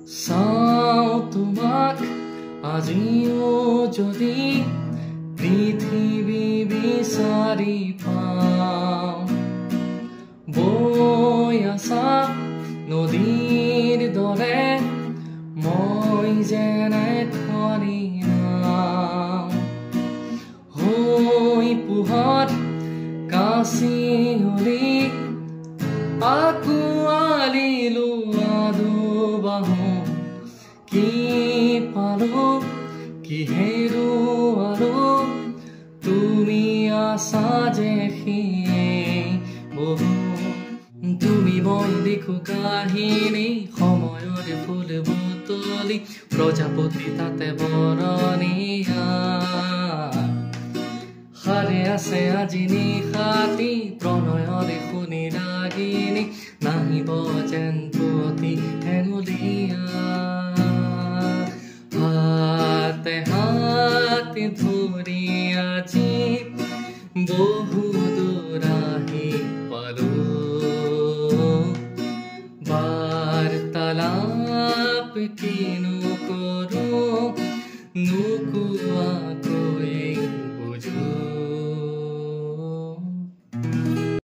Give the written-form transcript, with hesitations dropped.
চাওঁ তোমাক আজিও যদি পৃথিৱী বিচাৰি পাওঁ বৈ আছা নদীৰ দৰে মই যেনে খৰি নাও হৈ পোহৰ কাঁচি উৰি আকুৱালিলো আদুবাহু কি পালো কি হেৰুৱালো তুমি আছা যে বহু তুমি মই লিখো কাহিনী সময়ৰ ফুল বুটলি প্ৰজাপতি তাতে বৰণীয়া হাৰে আছে আজি নিশাতি প্ৰণয়ৰ শুনি ৰাগিনী নাহিব যেন পুৱতি হেঙুলীয়া হাতে হাতে ধৰি আজি বহু দূৰ আহি পালো বাৰ্তালাপ কিনো